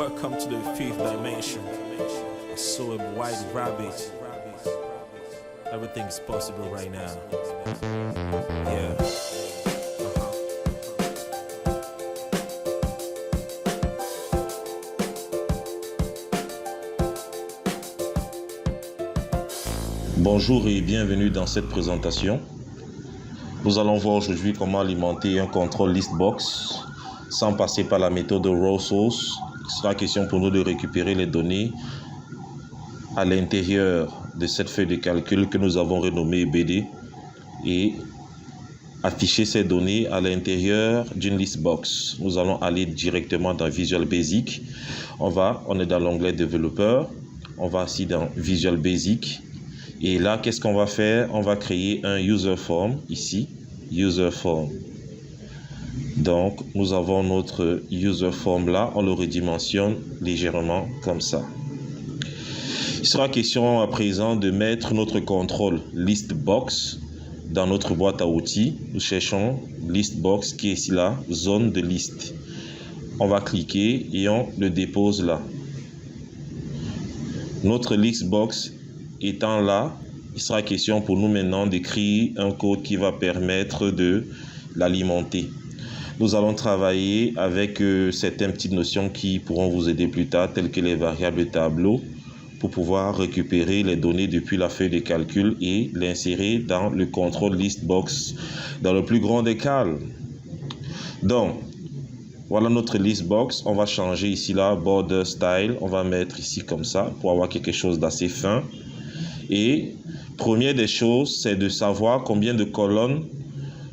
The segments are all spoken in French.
Welcome to the fifth dimension. I saw a white rabbit. Everything's possible right now. Yeah. Bonjour et bienvenue dans cette présentation. Nous allons voir aujourd'hui comment alimenter un contrôle listbox sans passer par la méthode raw source. Il sera question pour nous de récupérer les données à l'intérieur de cette feuille de calcul que nous avons renommée BD et afficher ces données à l'intérieur d'une listbox. Nous allons aller directement dans Visual Basic. On est dans l'onglet développeur. On va ici dans Visual Basic. Et là, qu'est-ce qu'on va faire? On va créer un user form ici, user form. Donc, nous avons notre user form là, on le redimensionne légèrement comme ça. Il sera question à présent de mettre notre contrôle listbox dans notre boîte à outils. Nous cherchons listbox qui est ici là, zone de liste. On va cliquer et on le dépose là. Notre listbox étant là, il sera question pour nous maintenant d'écrire un code qui va permettre de l'alimenter. Nous allons travailler avec certaines petites notions qui pourront vous aider plus tard, telles que les variables tableau, pour pouvoir récupérer les données depuis la feuille de calcul et l'insérer dans le contrôle listbox dans le plus grand des calmes. Donc, voilà notre listbox. On va changer ici là, border style. On va mettre ici comme ça pour avoir quelque chose d'assez fin. Et première des choses, c'est de savoir combien de colonnes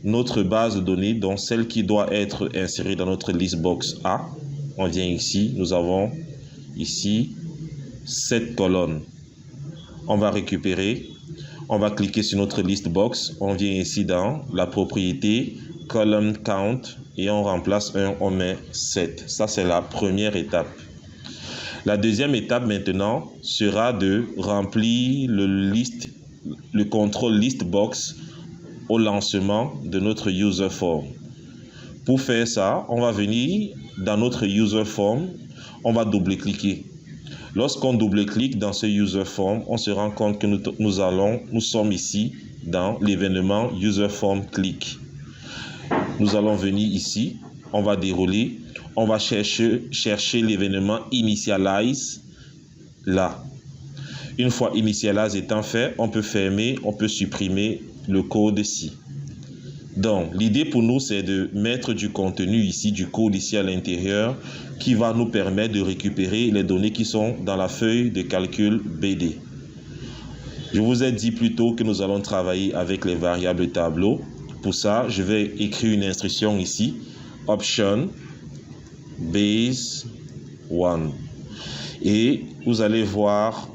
notre base de données, donc celle qui doit être insérée dans notre listbox A. On vient ici, nous avons ici 7 colonnes. On va récupérer, on va cliquer sur notre listbox, on vient ici dans la propriété column count et on remplace 1, on met 7. Ça, c'est la première étape. La deuxième étape maintenant sera de remplir le contrôle listbox au lancement de notre user form. Pour faire ça, on va venir dans notre user form, on va double-cliquer. Lorsqu'on double-clique dans ce user form, on se rend compte que nous sommes ici dans l'événement user form click. Nous allons venir ici, on va dérouler, on va chercher l'événement initialize là. Une fois initialize étant fait, on peut fermer, on peut supprimer le code ici. Donc, l'idée pour nous, c'est de mettre du contenu ici, du code ici à l'intérieur, qui va nous permettre de récupérer les données qui sont dans la feuille de calcul BD. Je vous ai dit plus tôt que nous allons travailler avec les variables tableau. Pour ça, je vais écrire une instruction ici, option base 1. Et vous allez voir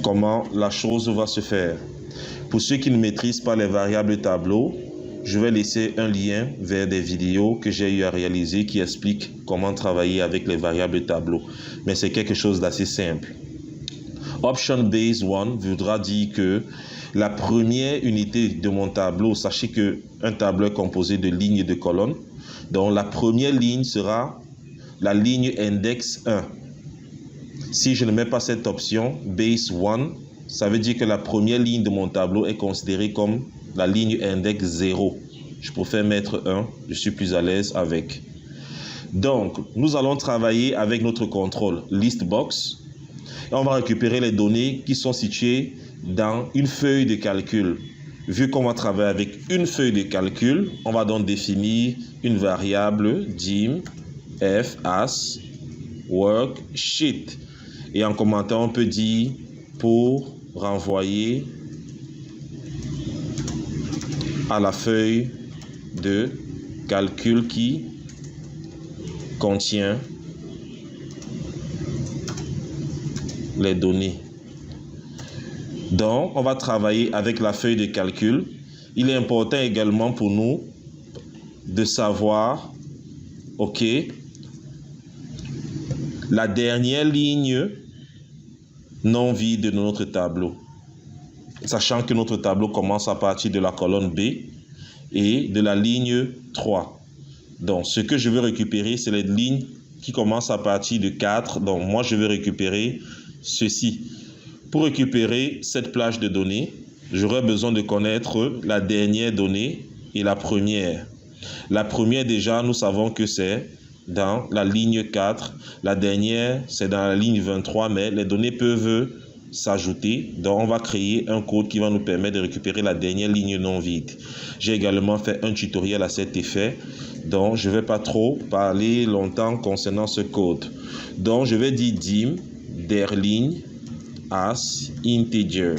comment la chose va se faire. Pour ceux qui ne maîtrisent pas les variables tableau, je vais laisser un lien vers des vidéos que j'ai eu à réaliser qui expliquent comment travailler avec les variables tableau. Mais c'est quelque chose d'assez simple. Option base 1 voudra dire que la première unité de mon tableau, sachez qu'un tableau est composé de lignes et de colonnes. Donc la première ligne sera la ligne index 1. Si je ne mets pas cette option base 1, ça veut dire que la première ligne de mon tableau est considérée comme la ligne index 0. Je préfère mettre 1, je suis plus à l'aise avec. Donc, nous allons travailler avec notre contrôle listbox. Et on va récupérer les données qui sont situées dans une feuille de calcul. Vu qu'on va travailler avec une feuille de calcul, on va donc définir une variable dim f as worksheet. Et en commentaire, on peut dire pour renvoyer à la feuille de calcul qui contient les données. Donc, on va travailler avec la feuille de calcul. Il est important également pour nous de savoir, OK, la dernière ligne non vide de notre tableau. Sachant que notre tableau commence à partir de la colonne B et de la ligne 3. Donc, ce que je veux récupérer, c'est les lignes qui commence à partir de 4. Donc, moi, je vais récupérer ceci. Pour récupérer cette plage de données, j'aurai besoin de connaître la dernière donnée et la première. La première, déjà, nous savons que c'est dans la ligne 4. La dernière, c'est dans la ligne 23, mais les données peuvent s'ajouter. Donc, on va créer un code qui va nous permettre de récupérer la dernière ligne non vide. J'ai également fait un tutoriel à cet effet. Donc, je ne vais pas trop parler longtemps concernant ce code. Donc, je vais dire dim derline as integer.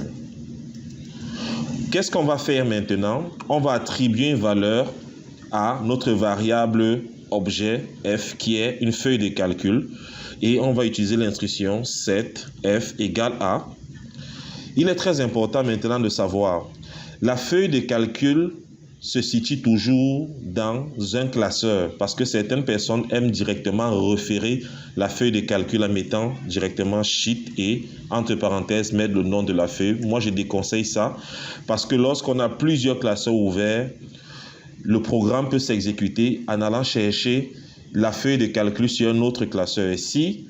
Qu'est-ce qu'on va faire maintenant? On va attribuer une valeur à notre variable objet f qui est une feuille de calcul et on va utiliser l'instruction set f égale à. Il est très important maintenant de savoir la feuille de calcul se situe toujours dans un classeur parce que certaines personnes aiment directement référer la feuille de calcul en mettant directement sheet et entre parenthèses mettre le nom de la feuille. Moi, je déconseille ça parce que lorsqu'on a plusieurs classeurs ouverts, le programme peut s'exécuter en allant chercher la feuille de calcul sur un autre classeur. Et si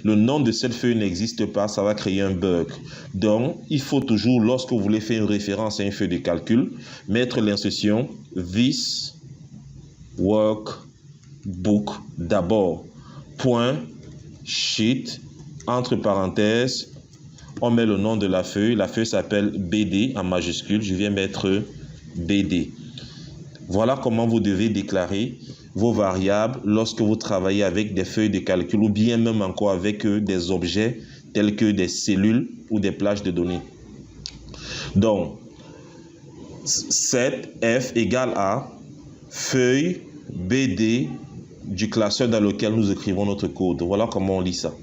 le nom de cette feuille n'existe pas, ça va créer un bug. Donc, il faut toujours, lorsque vous voulez faire une référence à une feuille de calcul, mettre l'instruction this workbook d'abord. Point sheet, entre parenthèses, on met le nom de la feuille. La feuille s'appelle BD en majuscule. Je viens mettre BD. Voilà comment vous devez déclarer vos variables lorsque vous travaillez avec des feuilles de calcul ou bien même encore avec des objets tels que des cellules ou des plages de données. Donc, set f égale à feuille BD du classeur dans lequel nous écrivons notre code. Voilà comment on lit ça.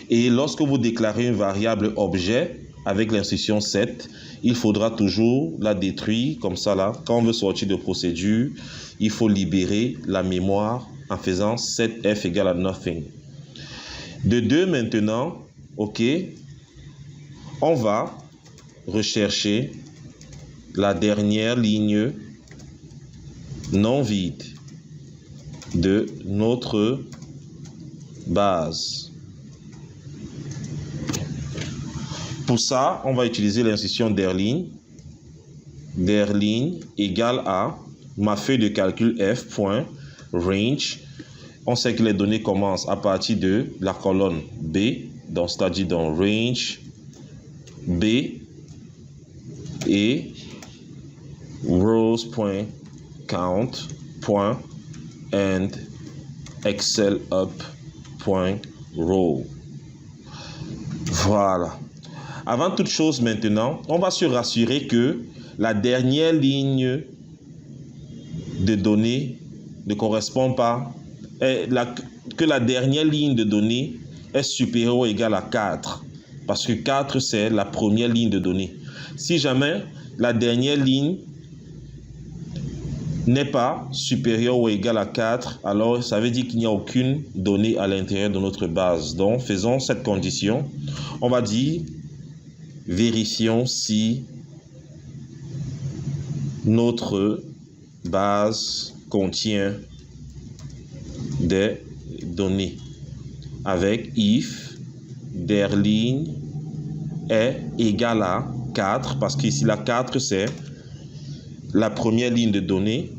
Et lorsque vous déclarez une variable objet avec l'instruction set, il faudra toujours la détruire comme ça là. Quand on veut sortir de procédure, il faut libérer la mémoire en faisant set f égale à nothing. De 2 maintenant, ok, on va rechercher la dernière ligne non vide de notre base. Pour ça, on va utiliser l'instruction derline. Derline égale à ma feuille de calcul f.range. On sait que les données commencent à partir de la colonne B, donc c'est-à-dire dans range B et rows.count.and excelup.row. Voilà. Avant toute chose maintenant, on va se rassurer que la dernière ligne de données ne correspond pas, que la dernière ligne de données est supérieure ou égale à 4. Parce que 4, c'est la première ligne de données. Si jamais la dernière ligne n'est pas supérieure ou égale à 4, alors ça veut dire qu'il n'y a aucune donnée à l'intérieur de notre base. Donc, faisons cette condition. On va dire, vérifions si notre base contient des données avec if derline est égal à 4 parce qu'ici la 4 c'est la première ligne de données,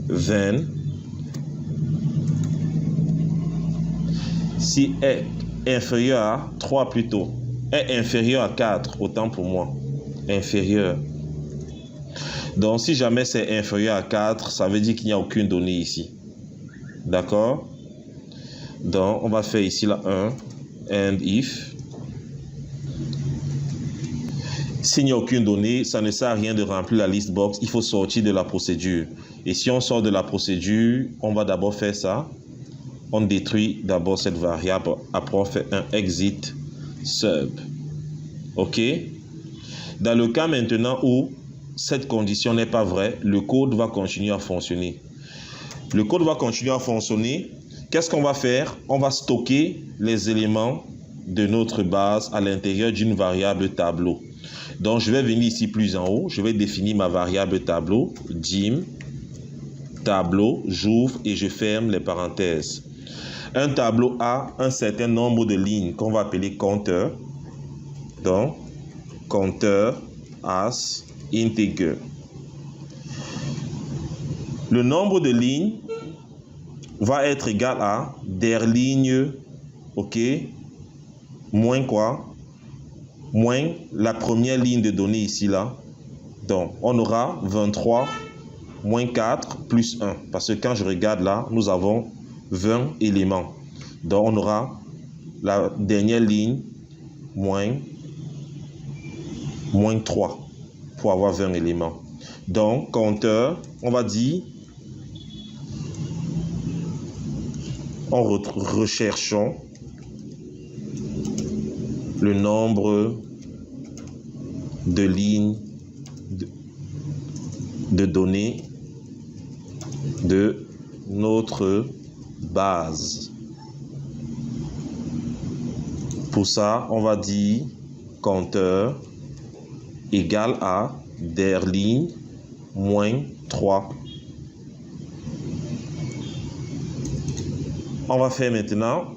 then si est inférieur à 3 plutôt, est inférieur à 4, autant pour moi, inférieur. Donc si jamais c'est inférieur à 4, ça veut dire qu'il n'y a aucune donnée ici. D'accord? Donc on va faire ici la 1, and if. S'il n'y a aucune donnée, ça ne sert à rien de remplir la list box, il faut sortir de la procédure. Et si on sort de la procédure, on va d'abord faire ça. On détruit d'abord cette variable, après on fait un exit sub. OK? Dans le cas maintenant où cette condition n'est pas vraie, le code va continuer à fonctionner. Le code va continuer à fonctionner. Qu'est-ce qu'on va faire? On va stocker les éléments de notre base à l'intérieur d'une variable tableau. Donc, je vais venir ici plus en haut. Je vais définir ma variable tableau. Dim tableau, j'ouvre et je ferme les parenthèses. Un tableau a un certain nombre de lignes qu'on va appeler compteur. Donc, compteur as integer. Le nombre de lignes va être égal à der ligne, ok, moins quoi? Moins la première ligne de données ici, là. Donc, on aura 23 moins 4 plus 1. Parce que quand je regarde là, nous avons 20 éléments. Donc, on aura la dernière ligne moins 3 pour avoir 20 éléments. Donc, compteur, on va dire, en recherchant le nombre de lignes de données de notre base. Pour ça, on va dire compteur égale à der ligne moins 3. On va faire maintenant,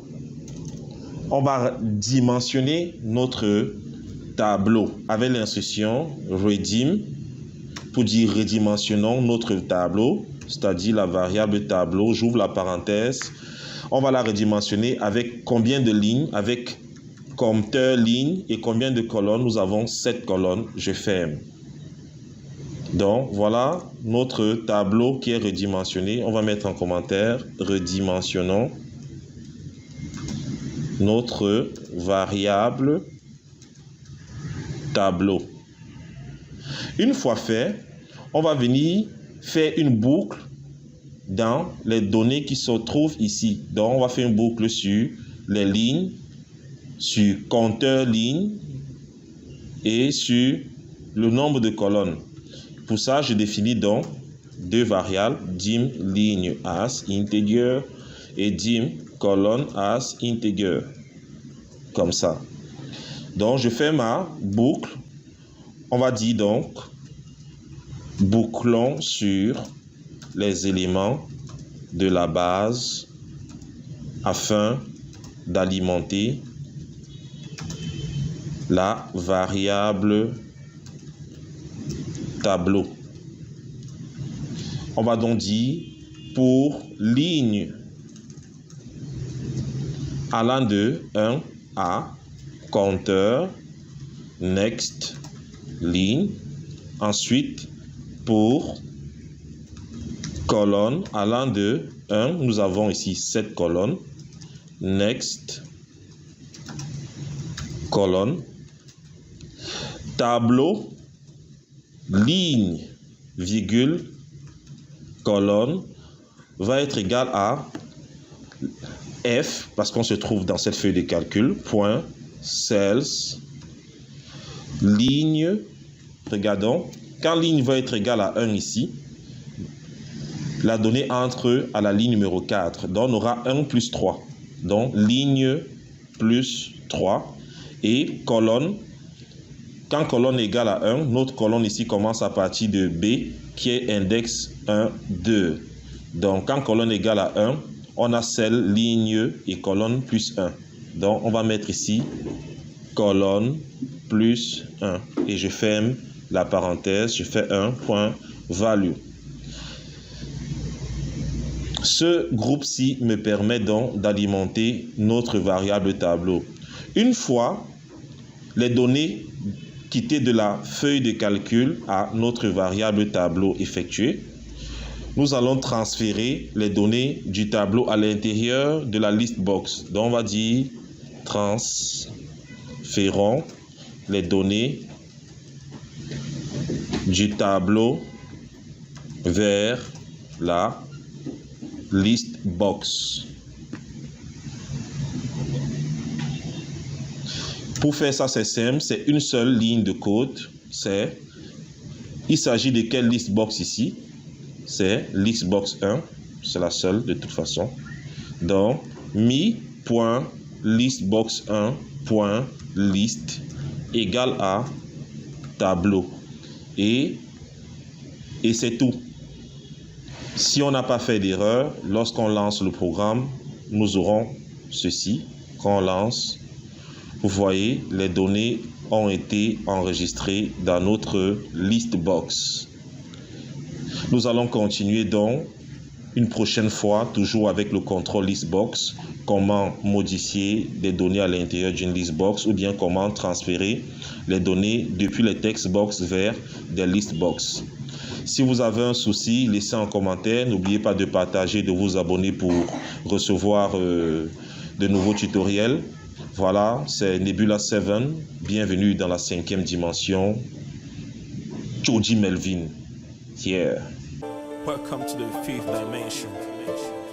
on va dimensionner notre tableau avec l'instruction redim pour dire redimensionnons notre tableau, c'est-à-dire la variable tableau, j'ouvre la parenthèse, on va la redimensionner avec combien de lignes, avec compteur ligne et combien de colonnes. Nous avons 7 colonnes, je ferme. Donc voilà notre tableau qui est redimensionné. On va mettre en commentaire redimensionnons notre variable tableau. Une fois fait, on va venir faire une boucle dans les données qui se trouvent ici. Donc on va faire une boucle sur les lignes, sur compteur ligne et sur le nombre de colonnes. Pour ça, je définis donc deux variables, dim ligne as integer et dim colonne as integer. Comme ça. Donc, je fais ma boucle. On va dire donc, bouclons sur les éléments de la base afin d'alimenter la variable tableau. On va donc dire pour ligne allant de 1 à compteur next ligne. Ensuite, pour colonne allant de 1, nous avons ici 7 colonnes. Next colonne. Tableau ligne virgule colonne va être égal à F, parce qu'on se trouve dans cette feuille de calcul, point cells ligne, regardons, quand ligne va être égale à 1 ici, la donnée entre à la ligne numéro 4, donc on aura 1 plus 3, donc ligne plus 3, et colonne, quand colonne est égale à 1, notre colonne ici commence à partir de B, qui est index 1, 2. Donc, quand colonne est égale à 1, on a celle ligne et colonne plus 1. Donc, on va mettre ici colonne plus 1. Et je ferme la parenthèse, je fais un point value. Ce groupe-ci me permet donc d'alimenter notre variable tableau. Une fois les données quittées de la feuille de calcul à notre variable tableau effectuée, nous allons transférer les données du tableau à l'intérieur de la list box. Donc on va dire transférons les données du tableau vers la list box. Pour faire ça, c'est simple, c'est une seule ligne de code. Il s'agit de quelle list box ici? C'est listbox 1, c'est la seule de toute façon. Donc, mi.listbox1.list égale à tableau. Et c'est tout. Si on n'a pas fait d'erreur, lorsqu'on lance le programme, nous aurons ceci. Quand on lance, vous voyez, les données ont été enregistrées dans notre list box. Nous allons continuer donc une prochaine fois, toujours avec le contrôle listbox, comment modifier des données à l'intérieur d'une listbox ou bien comment transférer les données depuis les textbox vers des listbox. Si vous avez un souci, laissez un commentaire. N'oubliez pas de partager, de vous abonner pour recevoir de nouveaux tutoriels. Voilà, c'est Nebula 7. Bienvenue dans la 5e dimension. Joji Melvin. Yeah. Welcome to the 5th dimension.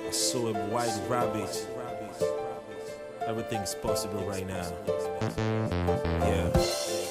I saw a white rabbit. Everything's possible right now. Yeah.